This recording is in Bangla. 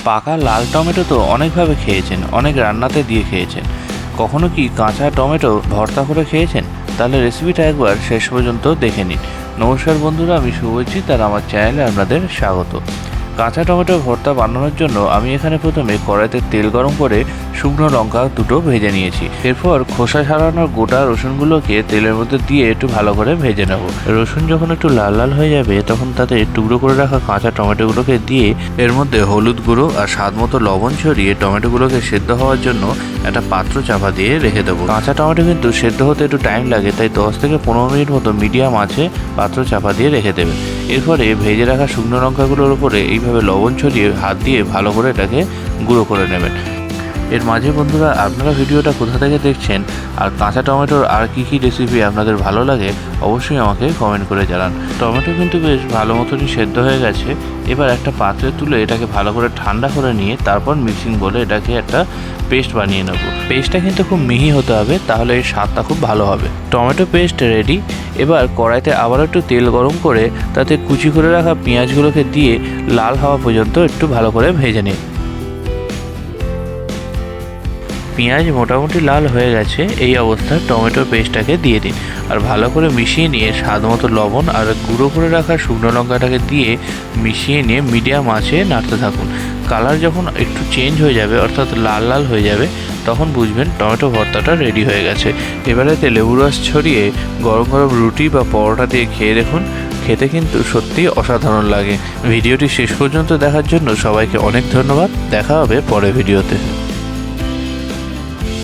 পাকা লাল টমেটো তো অনেকভাবে খেয়েছেন, অনেক রান্নাতে দিয়ে খেয়েছেন। কখনো কি কাঁচা টমেটো ভর্তা করে খেয়েছেন? তাহলে রেসিপিটা একবার শেষ পর্যন্ত দেখে নিন। নমস্কার বন্ধুরা, আমি শুভজিৎ আর আমার চ্যানেলে আপনাদের স্বাগত। কাঁচা টমেটো ভর্তা বানানোর জন্য আমি এখানে প্রথমে কড়াইতে তেল গরম করে শুকনো লঙ্কা দুটো ভেজে নিয়েছি। এরপর খোসা ছাড়ানোর গোটা রসুনগুলোকে তেলের মধ্যে দিয়ে একটু ভালো করে ভেজে নেব। রসুন যখন একটু লাল লাল হয়ে যাবে তখন তাতে টুকরো করে রাখা কাঁচা টমেটোগুলোকে দিয়ে এর মধ্যে হলুদ গুঁড়ো আর স্বাদ মতো লবণ ছড়িয়ে টমেটোগুলোকে সেদ্ধ হওয়ার জন্য একটা পাত্র চাপা দিয়ে রেখে দেবো। কাঁচা টমেটো কিন্তু সেদ্ধ হতে একটু টাইম লাগে, তাই 10 থেকে 15 মিনিট মতো মিডিয়াম আঁচে পাত্র চাপা দিয়ে রেখে দেবেন। এরপরে ভেজে রাখা শুকনো লঙ্কাগুলোর উপরে এইভাবে লবণ ছড়িয়ে হাত দিয়ে ভালো করে এটাকে গুঁড়ো করে নেবেন। এর মাঝে বন্ধুরা, আপনারা ভিডিওটা কোথা থেকে দেখছেন আর কাঁচা টমেটোর আর কী রেসিপি আপনাদের ভালো লাগে অবশ্যই আমাকে কমেন্ট করে জানান। টমেটো কিন্তু বেশ ভালো মতনই সেদ্ধ হয়ে গেছে। এবার একটা পাত্রে তুলে এটাকে ভালো করে ঠান্ডা করে নিয়ে তারপর মিক্সিং বলে এটাকে একটা পেস্ট বানিয়ে নেব। পেস্টটা কিন্তু খুব মিহি হতে হবে, তাহলে এর স্বাদটা খুব ভালো হবে। Tomato paste ready. এবার কড়াইতে আবার একটু তেল গরম করে তাতে কুচি করে রাখা পেঁয়াজগুলোকে দিয়ে লাল হওয়া পর্যন্ত একটু ভালো করে ভেজে নিন। পেঁয়াজ মোটামুটি লাল হয়ে গেছে, এই অবস্থায় টমেটো পেস্টটাকে দিয়ে দিন আর ভালো করে মিশিয়ে নিয়ে স্বাদ মতো লবণ আর গুঁড়ো করে রাখা শুকনো লঙ্কাটাকে দিয়ে মিশিয়ে নিয়ে মিডিয়াম আঁচে নাড়তে থাকুন। কালার যখন একটু চেঞ্জ হয়ে যাবে, অর্থাৎ লাল লাল হয়ে যাবে, তখন বুঝবেন টমেটো ভর্তাটা রেডি হয়ে গেছে। এবারেতে লেবু রস ছড়িয়ে গরম গরম রুটি বা পরোটা দিয়ে খেয়ে দেখুন, খেতে কিন্তু সত্যিই অসাধারণ লাগে। ভিডিওটি শেষ পর্যন্ত দেখার জন্য সবাইকে অনেক ধন্যবাদ। দেখা হবে পরের ভিডিওতে।